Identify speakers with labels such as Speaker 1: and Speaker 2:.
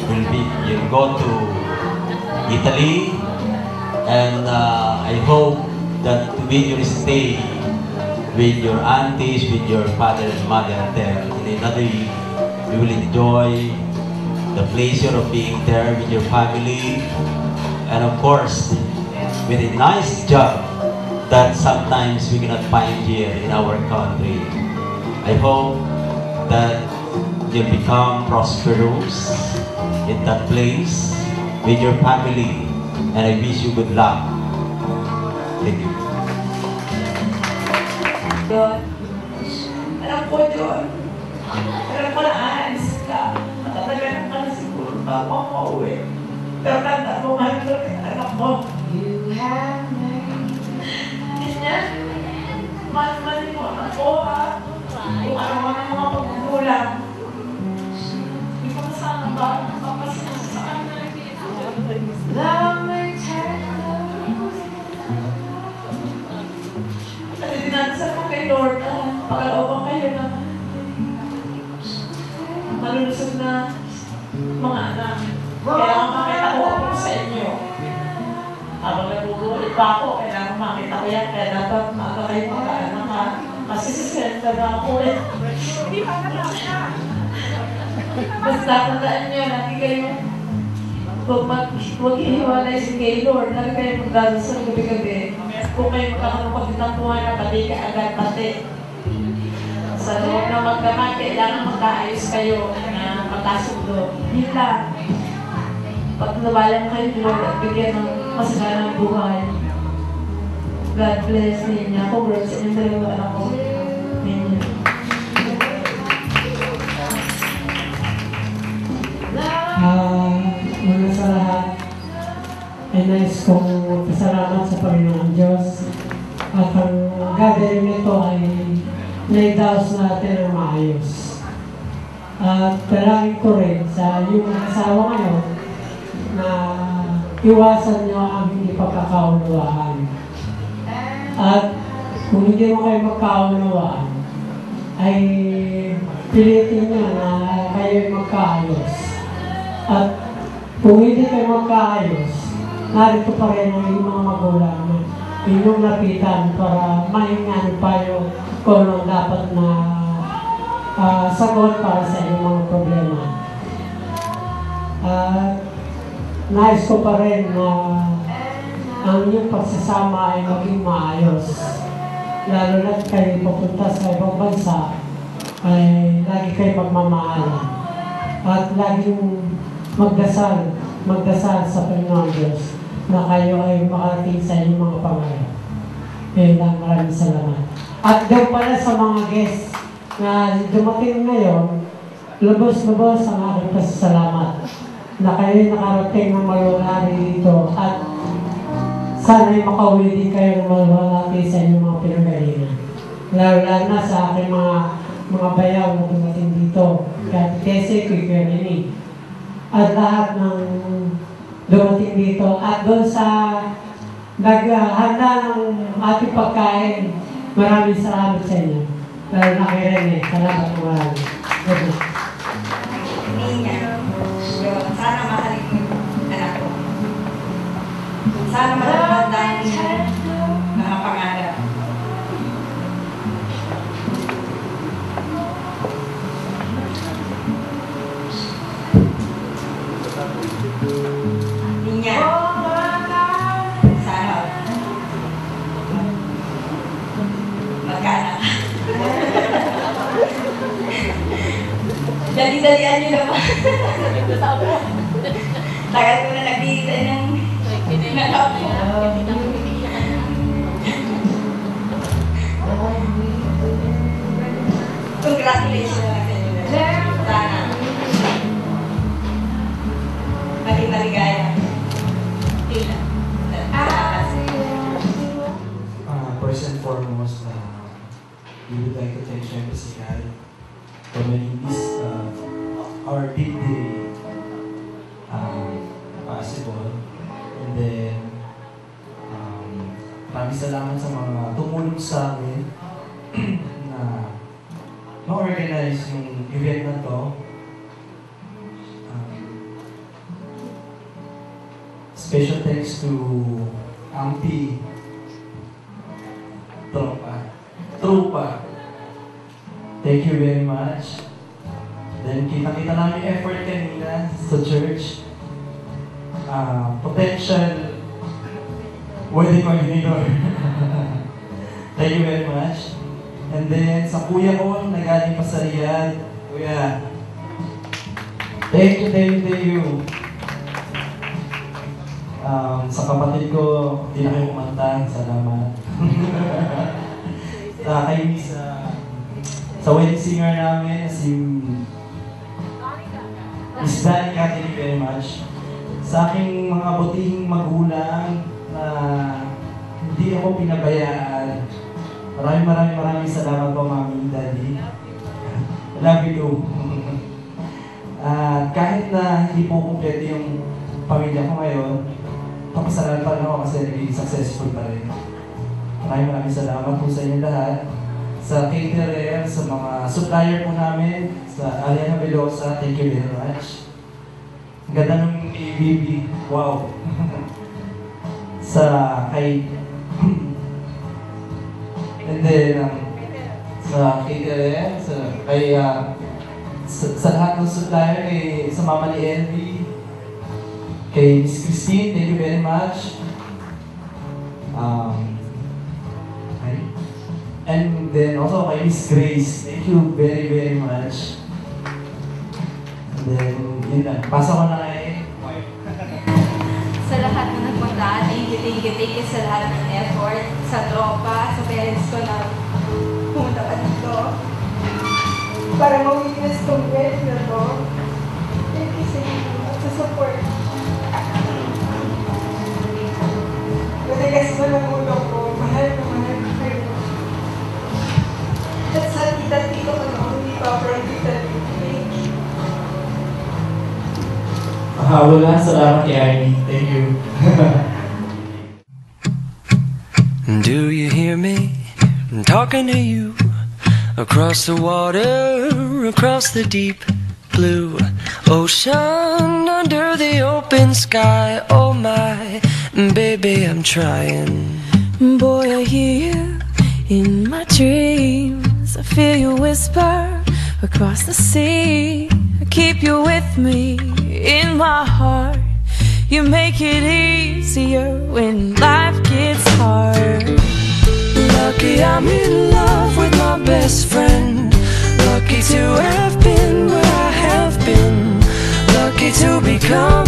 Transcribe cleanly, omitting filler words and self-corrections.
Speaker 1: you'll go to Italy, and I hope that with your stay with your aunties, with your father and mother there in another year, you will enjoy the pleasure of being there with your family, and of course, with a nice job that sometimes we cannot find here in our country. I hope that you'll become prosperous in that place with your family, and I wish you good luck. Thank you.
Speaker 2: John, alam ko, John. Alam ko na aalis ka. Matatagal ka na siguro bago ako mauwi. Pero tanda mo, mahal ko rin anak mo. Ganyan. Mahal-mahal mo anak ko, ha? Kung ano ang mga pagkukulang. Hindi ko masama ba? Nakapasya sa kanya. Dinansan mo kay Lord na pakalooban kayo na malulusog na mga anak. Kailangan makita ko ako sa inyo. Habang nabubuhay pa ako, kailangan makita ko yan. Kaya dapat maaga kayo mag-anak ka. Kasi sisenta na ako eh. Basta tandaan nyo, lagi kayo huwag ihiwalay si kay Lord. Lagi kayo magdadasal gabi-gabi. Kung kayo magkakaroon pagtitampuhan na pati ka agad pati. Sa loob na magkamay, kailangan magkaayos kayo na magkasundo. Yun lang. Pag nabalang kayo, Lord, at bigyan ng masaganang buhay. God bless ninyo. Congrats sa inyong dalawa anak ko. Amen.
Speaker 3: Una sa lahat, ay nais kong pasalamat sa Panginoon Diyos at ang gathering nito ay naidaos natin ang maayos. At dalangin ko rin sa iyong asawa ngayon na iwasan niyo ang hindi pagkakaunawaan. At kung hindi mo kayo magkaunawaan, ay pilitin niyo na kayo magkaayos. At kung hindi kayo magkaayos, narito pa rin ang inyong mga magulang na inyong lapitan para maingan pa yung kung anong dapat na sagot para sa inyong mga problema. Nais ko pa rin na ang inyong pagsasama ay maging maayos. Lalo na kayo papunta sa ibang bansa, ay lagi kayo magmamahalan. At laging magdasal sa Panginoon Diyos na kayo ay makarating sa inyong mga pangarap. Kaya lang, maraming salamat. At doon pala sa mga guests na dumating ngayon, lubos-lubos ang aking pasasalamat na kayo nakarating ng maluwalhati dito at sana'y makauwi din kayo ng maluwalhati sa inyong mga pinagalingan. Lalo na sa aking mga bayaw na dumating dito. Kaya Tese, Kuya Nini. At lahat ng dumating dito. At doon sa naghanda ng ating pagkain, maraming salamat sa inyo. Lalo na kay Rene. Salamat po marami.
Speaker 2: Sana mahalik mo yung anak ko. Sana matatandaan yung mga pangarap. Niya. Sana. Magkaanak. Dali-dalian nyo naman. Tagal ko na nag-iita ng nanap ko. Congratulations na sa inyo. Sana. Maging maligaya.
Speaker 4: First and foremost, we would like to thank Siyempre si God for making this our big day possible. And then, maraming salamat sa mga tumulong sa amin na ma-organize yung event na to. special thanks to Auntie Trupa. Thank you very much. Then kita-kita namin yung effort kanina sa church. Potential wedding coordinator. Thank you very much. And then sa kuya ko, nagaling pa sa Riyadh. Kuya, thank you. Sa kapatid ko, hindi na kayo kumanta. Salamat. Sa wedding singer namin, si Miss Danica, thank you very much. Sa aking mga butihing magulang na hindi ako pinabayaan. Maraming salamat po, Mami, Daddy. Love you too. Kahit na hindi po kumpleto yung pamilya ko ngayon, papasalamat pa rin ako kasi naging successful pa rin. Maraming salamat po sa inyo lahat. Sa caterer, sa mga supplier po namin, sa Aliana Velosa, thank you very much. Ang ganda ng ABB, wow. And then, sa caterer, sa lahat ng supplier, sa mama ni Elvie, kay Miss Christine, thank you very much. And then also kay Miss Grace, thank you very, very much. And then, yun lang. Pasa ko na kay
Speaker 5: Sa lahat na nagpunta, thank you sa lahat ng effort, sa tropa, sa parents ko na pumunta pa dito para mag-witness tong wedding na to. Thank you sa inyo at sa support. Matigas mo ng ulo ko, mahal na mahal ko kayo. At sa tita-tito ko na hindi pa from tita-tito. Thank you.
Speaker 4: Wala, salamat kay Arnie. Thank you.
Speaker 6: Do you hear me? I'm talking to you across the water, across the deep blue ocean, under the open sky. Oh my baby, I'm trying.
Speaker 7: Boy, I hear you in my dreams. I feel you whisper across the sea. I keep you with me in my heart. You make it easier when life gets hard.
Speaker 6: Lucky I'm in love with my best friend. Lucky to have been where I have been. Lucky to become